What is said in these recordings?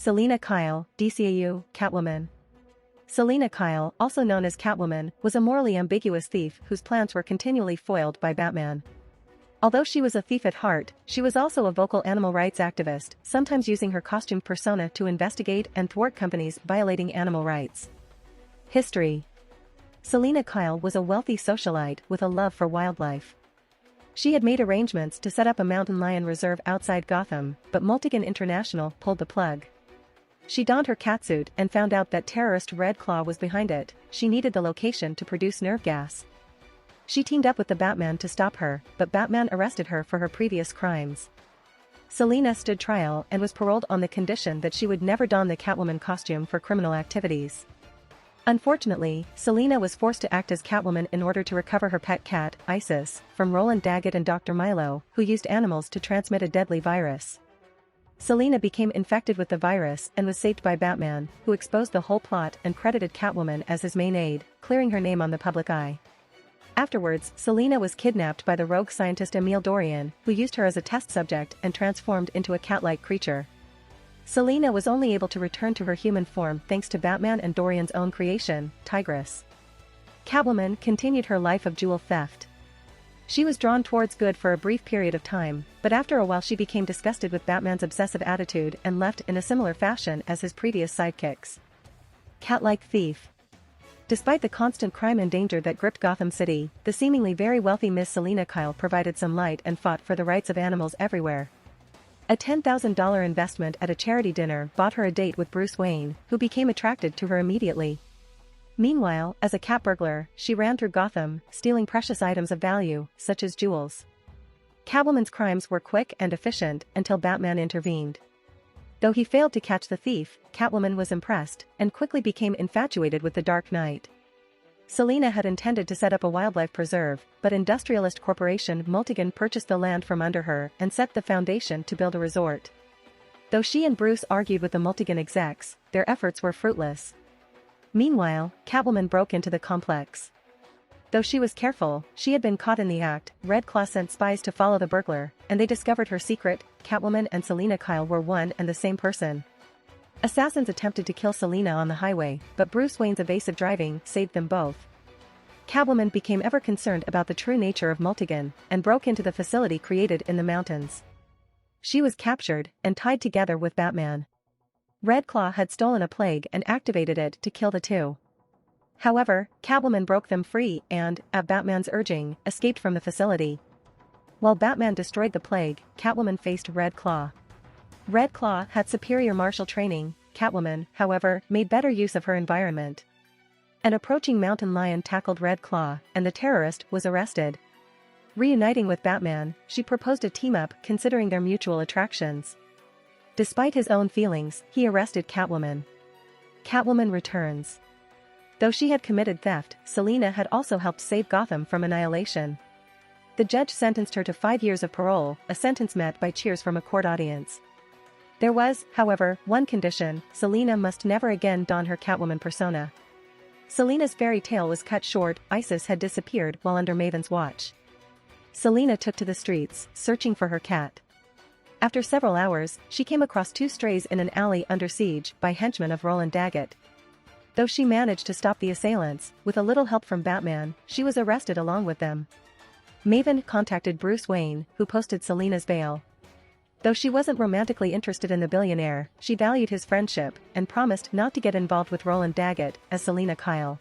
Selina Kyle, DCAU, Catwoman. Selina Kyle, also known as Catwoman, was a morally ambiguous thief whose plans were continually foiled by Batman. Although she was a thief at heart, she was also a vocal animal rights activist, sometimes using her costumed persona to investigate and thwart companies violating animal rights. History. Selina Kyle was a wealthy socialite with a love for wildlife. She had made arrangements to set up a mountain lion reserve outside Gotham, but Multigan International pulled the plug. She donned her catsuit and found out that terrorist Red Claw was behind it. She needed the location to produce nerve gas. She teamed up with the Batman to stop her, but Batman arrested her for her previous crimes. Selina stood trial and was paroled on the condition that she would never don the Catwoman costume for criminal activities. Unfortunately, Selina was forced to act as Catwoman in order to recover her pet cat, Isis, from Roland Daggett and Dr. Milo, who used animals to transmit a deadly virus. Selina became infected with the virus and was saved by Batman, who exposed the whole plot and credited Catwoman as his main aide, clearing her name on the public eye. Afterwards, Selina was kidnapped by the rogue scientist Emile Dorian, who used her as a test subject and transformed into a cat-like creature. Selina was only able to return to her human form thanks to Batman and Dorian's own creation, Tigress. Catwoman continued her life of jewel theft. She was drawn towards good for a brief period of time, but after a while she became disgusted with Batman's obsessive attitude and left in a similar fashion as his previous sidekicks. Cat-like thief. Despite the constant crime and danger that gripped Gotham City, the seemingly very wealthy Miss Selina Kyle provided some light and fought for the rights of animals everywhere. A $10,000 investment at a charity dinner bought her a date with Bruce Wayne, who became attracted to her immediately. Meanwhile, as a cat burglar, she ran through Gotham, stealing precious items of value, such as jewels. Catwoman's crimes were quick and efficient until Batman intervened. Though he failed to catch the thief, Catwoman was impressed and quickly became infatuated with the Dark Knight. Selina had intended to set up a wildlife preserve, but industrialist corporation Multigan purchased the land from under her and set the foundation to build a resort. Though she and Bruce argued with the Multigan execs, their efforts were fruitless. Meanwhile, Catwoman broke into the complex. Though she was careful, she had been caught in the act. Red Claw sent spies to follow the burglar, and they discovered her secret. Catwoman and Selina Kyle were one and the same person. Assassins attempted to kill Selina on the highway, but Bruce Wayne's evasive driving saved them both. Catwoman became ever concerned about the true nature of Multigan, and broke into the facility created in the mountains. She was captured and tied together with Batman. Red Claw had stolen a plague and activated it to kill the two. However, Catwoman broke them free and, at Batman's urging, escaped from the facility. While Batman destroyed the plague, Catwoman faced Red Claw. Red Claw had superior martial training. Catwoman, however, made better use of her environment. An approaching mountain lion tackled Red Claw, and the terrorist was arrested. Reuniting with Batman, she proposed a team-up considering their mutual attractions. Despite his own feelings, he arrested Catwoman. Catwoman returns. Though she had committed theft, Selina had also helped save Gotham from annihilation. The judge sentenced her to 5 years of parole, a sentence met by cheers from a court audience. There was, however, one condition: Selina must never again don her Catwoman persona. Selina's fairy tale was cut short. Isis had disappeared while under Maven's watch. Selina took to the streets, searching for her cat. After several hours, she came across 2 strays in an alley under siege by henchmen of Roland Daggett. Though she managed to stop the assailants, with a little help from Batman, she was arrested along with them. Maven contacted Bruce Wayne, who posted Selina's bail. Though she wasn't romantically interested in the billionaire, she valued his friendship and promised not to get involved with Roland Daggett as Selina Kyle.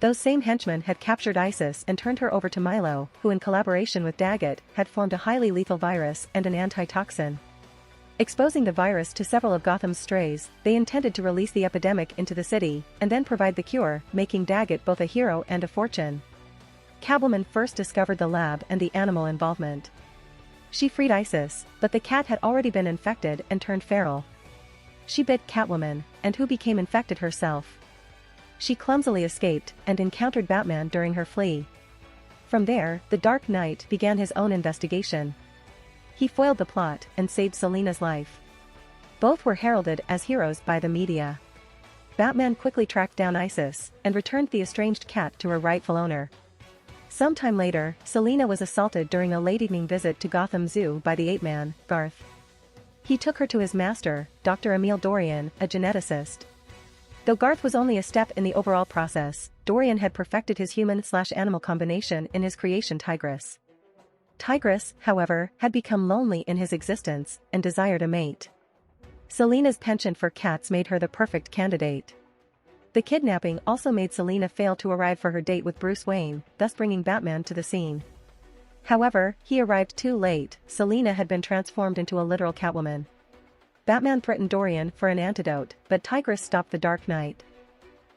Those same henchmen had captured Isis and turned her over to Milo, who in collaboration with Daggett had formed a highly lethal virus and an antitoxin. Exposing the virus to several of Gotham's strays, they intended to release the epidemic into the city and then provide the cure, making Daggett both a hero and a fortune. Catwoman first discovered the lab and the animal involvement. She freed Isis, but the cat had already been infected and turned feral. She bit Catwoman, and who became infected herself. She clumsily escaped and encountered Batman during her flee. From there, the Dark Knight began his own investigation. He foiled the plot and saved Selina's life. Both were heralded as heroes by the media. Batman quickly tracked down Isis and returned the estranged cat to her rightful owner. Sometime later, Selina was assaulted during a late evening visit to Gotham Zoo by the ape-man, Garth. He took her to his master, Dr. Emil Dorian, a geneticist. Though Garth was only a step in the overall process, Dorian had perfected his human/animal combination in his creation Tigress. Tigress, however, had become lonely in his existence and desired a mate. Selina's penchant for cats made her the perfect candidate. The kidnapping also made Selina fail to arrive for her date with Bruce Wayne, thus bringing Batman to the scene. However, he arrived too late. Selina had been transformed into a literal Catwoman. Batman threatened Dorian for an antidote, but Tigress stopped the Dark Knight.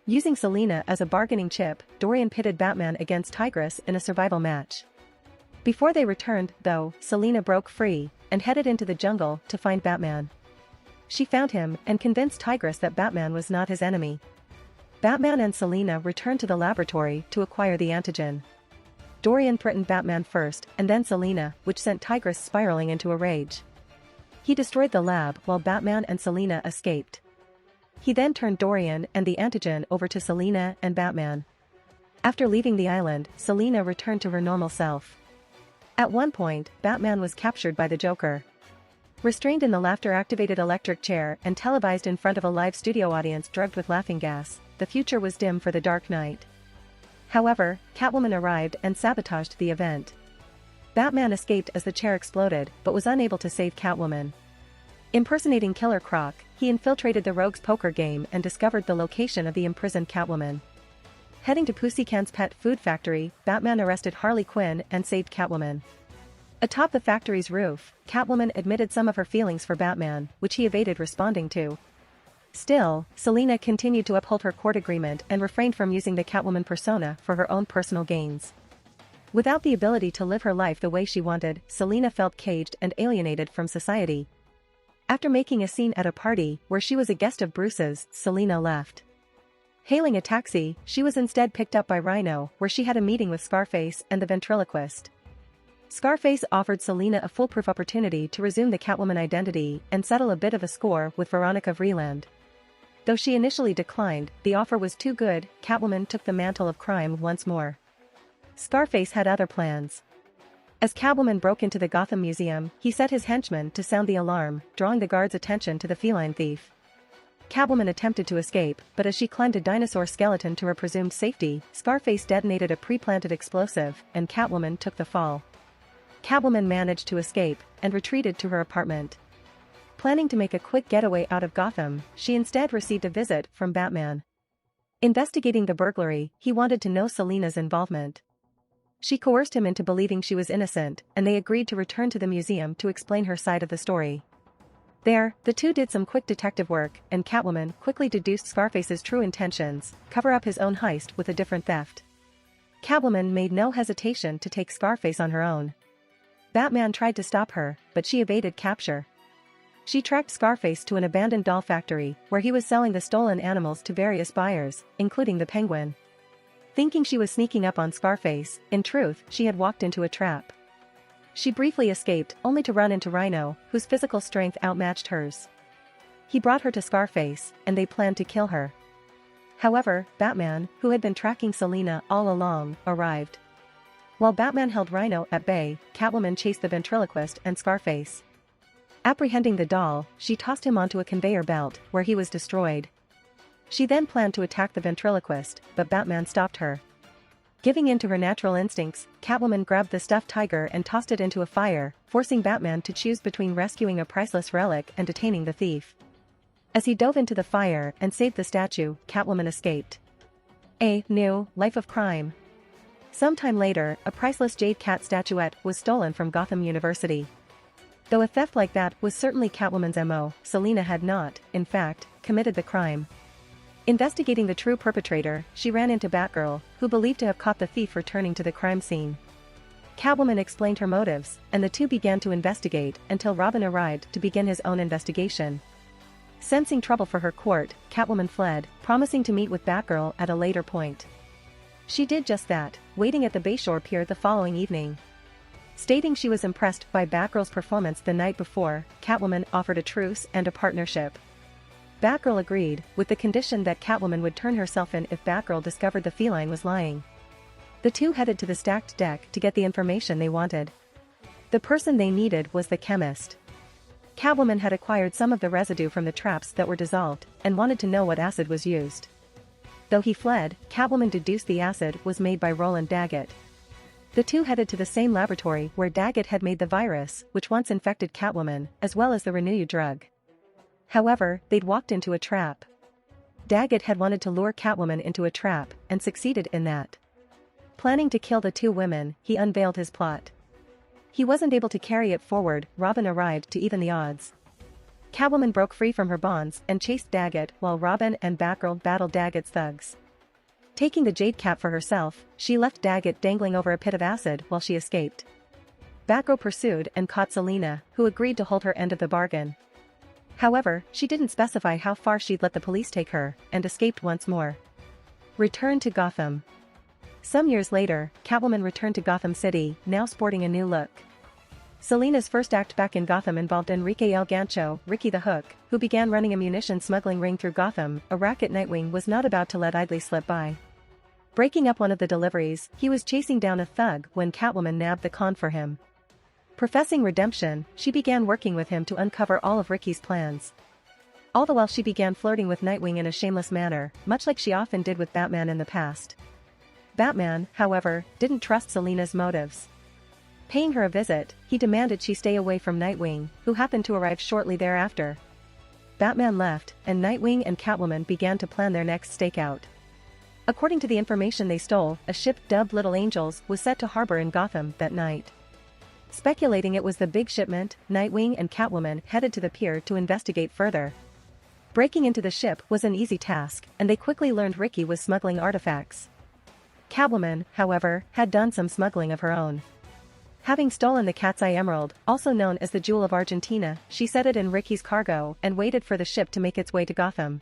Using Selina as a bargaining chip, Dorian pitted Batman against Tigress in a survival match. Before they returned, though, Selina broke free and headed into the jungle to find Batman. She found him and convinced Tigress that Batman was not his enemy. Batman and Selina returned to the laboratory to acquire the antigen. Dorian threatened Batman first and then Selina, which sent Tigress spiraling into a rage. He destroyed the lab while Batman and Selina escaped. He then turned Dorian and the antigen over to Selina and Batman. After leaving the island, Selina returned to her normal self. At one point, Batman was captured by the Joker. Restrained in the laughter-activated electric chair and televised in front of a live studio audience drugged with laughing gas, the future was dim for the Dark Knight. However, Catwoman arrived and sabotaged the event. Batman escaped as the chair exploded but was unable to save Catwoman. Impersonating Killer Croc, he infiltrated the Rogue's poker game and discovered the location of the imprisoned Catwoman. Heading to Pussycan's pet food factory, Batman arrested Harley Quinn and saved Catwoman. Atop the factory's roof, Catwoman admitted some of her feelings for Batman, which he evaded responding to. Still, Selina continued to uphold her court agreement and refrained from using the Catwoman persona for her own personal gains. Without the ability to live her life the way she wanted, Selina felt caged and alienated from society. After making a scene at a party where she was a guest of Bruce's, Selina left. Hailing a taxi, she was instead picked up by Rhino, where she had a meeting with Scarface and the ventriloquist. Scarface offered Selina a foolproof opportunity to resume the Catwoman identity and settle a bit of a score with Veronica Vreeland. Though she initially declined, the offer was too good. Catwoman took the mantle of crime once more. Scarface had other plans. As Catwoman broke into the Gotham Museum, he set his henchmen to sound the alarm, drawing the guards' attention to the feline thief. Catwoman attempted to escape, but as she climbed a dinosaur skeleton to her presumed safety, Scarface detonated a pre-planted explosive, and Catwoman took the fall. Catwoman managed to escape and retreated to her apartment. Planning to make a quick getaway out of Gotham, she instead received a visit from Batman. Investigating the burglary, he wanted to know Selina's involvement. She coerced him into believing she was innocent, and they agreed to return to the museum to explain her side of the story. There, the two did some quick detective work, and Catwoman quickly deduced Scarface's true intentions: cover up his own heist with a different theft. Catwoman made no hesitation to take Scarface on her own. Batman tried to stop her, but she evaded capture. She tracked Scarface to an abandoned doll factory, where he was selling the stolen animals to various buyers, including the Penguin. Thinking she was sneaking up on Scarface, in truth, she had walked into a trap. She briefly escaped, only to run into Rhino, whose physical strength outmatched hers. He brought her to Scarface, and they planned to kill her. However, Batman, who had been tracking Selina all along, arrived. While Batman held Rhino at bay, Catwoman chased the ventriloquist and Scarface. Apprehending the doll, she tossed him onto a conveyor belt, where he was destroyed. She then planned to attack the ventriloquist, but Batman stopped her. Giving in to her natural instincts, Catwoman grabbed the stuffed tiger and tossed it into a fire, forcing Batman to choose between rescuing a priceless relic and detaining the thief. As he dove into the fire and saved the statue, Catwoman escaped. A new life of crime. Sometime later, a priceless jade cat statuette was stolen from Gotham University. Though a theft like that was certainly Catwoman's MO, Selina had not, in fact, committed the crime. Investigating the true perpetrator, she ran into Batgirl, who believed to have caught the thief returning to the crime scene. Catwoman explained her motives, and the two began to investigate until Robin arrived to begin his own investigation. Sensing trouble for her court, Catwoman fled, promising to meet with Batgirl at a later point. She did just that, waiting at the Bayshore Pier the following evening. Stating she was impressed by Batgirl's performance the night before, Catwoman offered a truce and a partnership. Batgirl agreed, with the condition that Catwoman would turn herself in if Batgirl discovered the feline was lying. The two headed to the stacked deck to get the information they wanted. The person they needed was the chemist. Catwoman had acquired some of the residue from the traps that were dissolved, and wanted to know what acid was used. Though he fled, Catwoman deduced the acid was made by Roland Daggett. The two headed to the same laboratory where Daggett had made the virus, which once infected Catwoman, as well as the Renew drug. However, they'd walked into a trap. Daggett had wanted to lure Catwoman into a trap, and succeeded in that. Planning to kill the two women, he unveiled his plot. He wasn't able to carry it forward. Robin arrived to even the odds. Catwoman broke free from her bonds and chased Daggett while Robin and Batgirl battled Daggett's thugs. Taking the jade cap for herself, she left Daggett dangling over a pit of acid while she escaped. Batgirl pursued and caught Selina, who agreed to hold her end of the bargain. However, she didn't specify how far she'd let the police take her, and escaped once more. Return to Gotham. Some years later, Catwoman returned to Gotham City, now sporting a new look. Selina's first act back in Gotham involved Enrique El Gancho, Ricky the Hook, who began running a munition smuggling ring through Gotham, a racket Nightwing was not about to let idly slip by. Breaking up one of the deliveries, he was chasing down a thug when Catwoman nabbed the con for him. Professing redemption, she began working with him to uncover all of Ricky's plans. All the while she began flirting with Nightwing in a shameless manner, much like she often did with Batman in the past. Batman, however, didn't trust Selina's motives. Paying her a visit, he demanded she stay away from Nightwing, who happened to arrive shortly thereafter. Batman left, and Nightwing and Catwoman began to plan their next stakeout. According to the information they stole, a ship dubbed Little Angels was set to harbor in Gotham that night. Speculating it was the big shipment, Nightwing and Catwoman headed to the pier to investigate further. Breaking into the ship was an easy task, and they quickly learned Ricky was smuggling artifacts. Catwoman, however, had done some smuggling of her own. Having stolen the Cat's Eye Emerald, also known as the Jewel of Argentina, she set it in Ricky's cargo and waited for the ship to make its way to Gotham.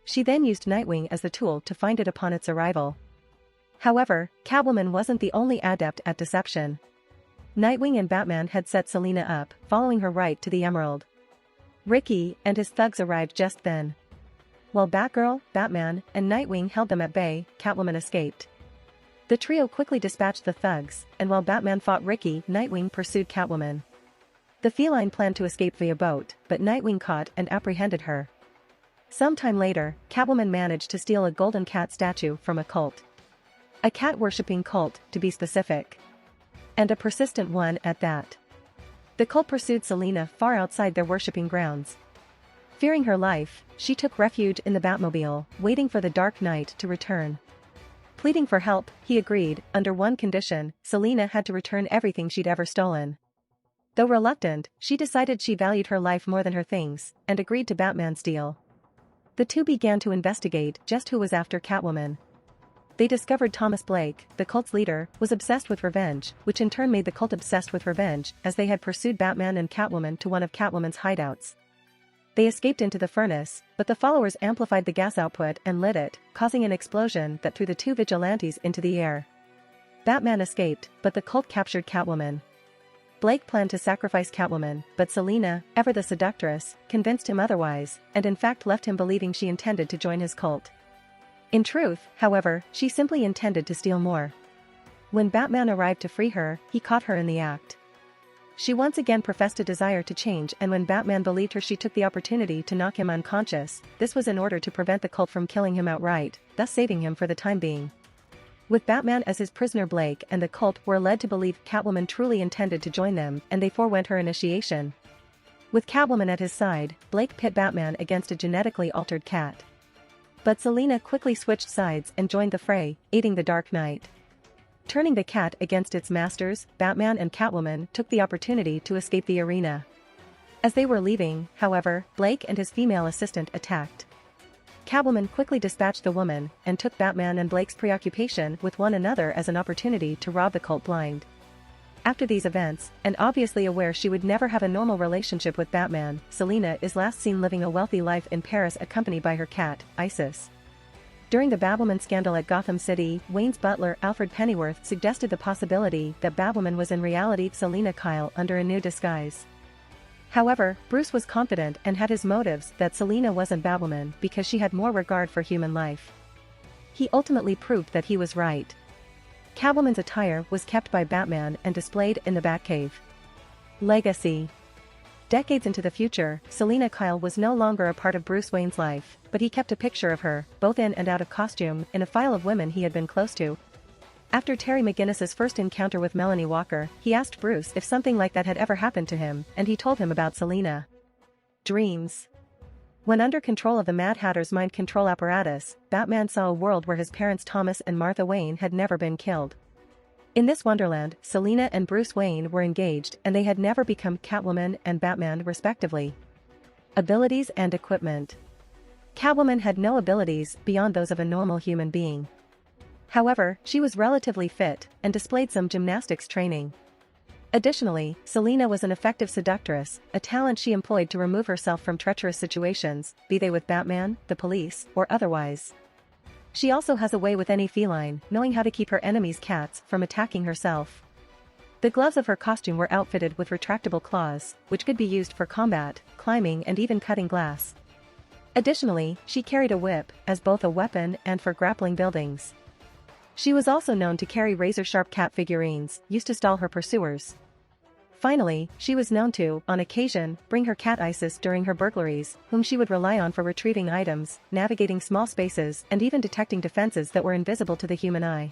She then used Nightwing as the tool to find it upon its arrival. However, Catwoman wasn't the only adept at deception. Nightwing and Batman had set Selina up, following her right to the emerald. Ricky and his thugs arrived just then. While Batgirl, Batman, and Nightwing held them at bay, Catwoman escaped. The trio quickly dispatched the thugs, and while Batman fought Ricky, Nightwing pursued Catwoman. The feline planned to escape via boat, but Nightwing caught and apprehended her. Sometime later, Catwoman managed to steal a golden cat statue from a cult. A cat-worshipping cult, to be specific. And a persistent one at that. The cult pursued Selina far outside their worshipping grounds. Fearing her life, she took refuge in the Batmobile, waiting for the Dark Knight to return. Pleading for help, he agreed. Under one condition, Selina had to return everything she'd ever stolen. Though reluctant, she decided she valued her life more than her things, and agreed to Batman's deal. The two began to investigate just who was after Catwoman. They discovered Thomas Blake, the cult's leader, was obsessed with revenge, which in turn made the cult obsessed with revenge, as they had pursued Batman and Catwoman to one of Catwoman's hideouts. They escaped into the furnace, but the followers amplified the gas output and lit it, causing an explosion that threw the two vigilantes into the air. Batman escaped, but the cult captured Catwoman. Blake planned to sacrifice Catwoman, but Selina, ever the seductress, convinced him otherwise, and in fact left him believing she intended to join his cult. In truth, however, she simply intended to steal more. When Batman arrived to free her, he caught her in the act. She once again professed a desire to change, and when Batman believed her, she took the opportunity to knock him unconscious. This was in order to prevent the cult from killing him outright, thus saving him for the time being. With Batman as his prisoner, Blake and the cult were led to believe Catwoman truly intended to join them, and they forewent her initiation. With Catwoman at his side, Blake pit Batman against a genetically altered cat. But Selina quickly switched sides and joined the fray, aiding the Dark Knight. Turning the cat against its masters, Batman and Catwoman took the opportunity to escape the arena. As they were leaving, however, Blake and his female assistant attacked. Catwoman quickly dispatched the woman, and took Batman and Blake's preoccupation with one another as an opportunity to rob the cult blind. After these events, and obviously aware she would never have a normal relationship with Batman, Selina is last seen living a wealthy life in Paris accompanied by her cat, Isis. During the Batwoman scandal at Gotham City, Wayne's butler Alfred Pennyworth suggested the possibility that Batwoman was in reality Selina Kyle under a new disguise. However, Bruce was confident and had his motives that Selina wasn't Batwoman because she had more regard for human life. He ultimately proved that he was right. Catwoman's attire was kept by Batman and displayed in the Batcave. Legacy. Decades into the future, Selina Kyle was no longer a part of Bruce Wayne's life, but he kept a picture of her, both in and out of costume, in a file of women he had been close to. After Terry McGinnis's first encounter with Melanie Walker, he asked Bruce if something like that had ever happened to him, and he told him about Selina. Dreams. When under control of the Mad Hatter's mind control apparatus, Batman saw a world where his parents Thomas and Martha Wayne had never been killed. In this wonderland, Selina and Bruce Wayne were engaged and they had never become Catwoman and Batman respectively. Abilities and equipment. Catwoman had no abilities beyond those of a normal human being. However, she was relatively fit and displayed some gymnastics training. Additionally, Selina was an effective seductress, a talent she employed to remove herself from treacherous situations, be they with Batman, the police, or otherwise. She also has a way with any feline, knowing how to keep her enemies' cats from attacking herself. The gloves of her costume were outfitted with retractable claws, which could be used for combat, climbing and even cutting glass. Additionally, she carried a whip, as both a weapon and for grappling buildings. She was also known to carry razor-sharp cat figurines, used to stall her pursuers. Finally, she was known to, on occasion, bring her cat Isis during her burglaries, whom she would rely on for retrieving items, navigating small spaces and even detecting defenses that were invisible to the human eye.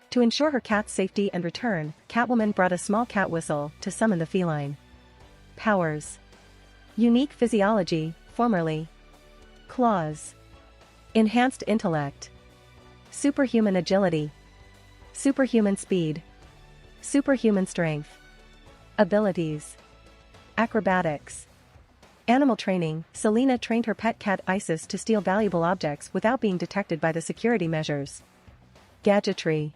To ensure her cat's safety and return, Catwoman brought a small cat whistle to summon the feline. Powers. Unique physiology, formerly. Claws. Enhanced intellect. Superhuman agility. Superhuman speed. Superhuman strength. Abilities. Acrobatics. Animal training. Selina trained her pet cat Isis to steal valuable objects without being detected by the security measures. Gadgetry.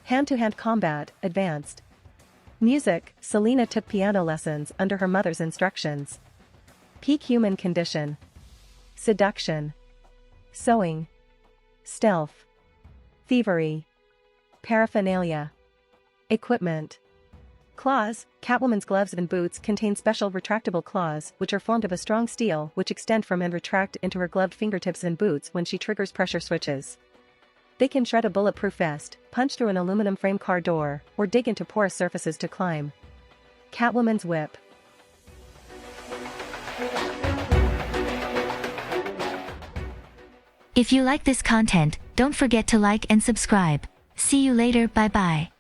Hand-to-hand combat, advanced. Music. Selina took piano lessons under her mother's instructions. Peak human condition. Seduction. Sewing. Stealth. Thievery. Paraphernalia. Equipment. Claws. Catwoman's gloves and boots contain special retractable claws which are formed of a strong steel which extend from and retract into her gloved fingertips and boots when she triggers pressure switches. They can shred a bulletproof vest, punch through an aluminum frame car door, or dig into porous surfaces to climb. Catwoman's whip. If you like this content, don't forget to like and subscribe. See you later, bye bye.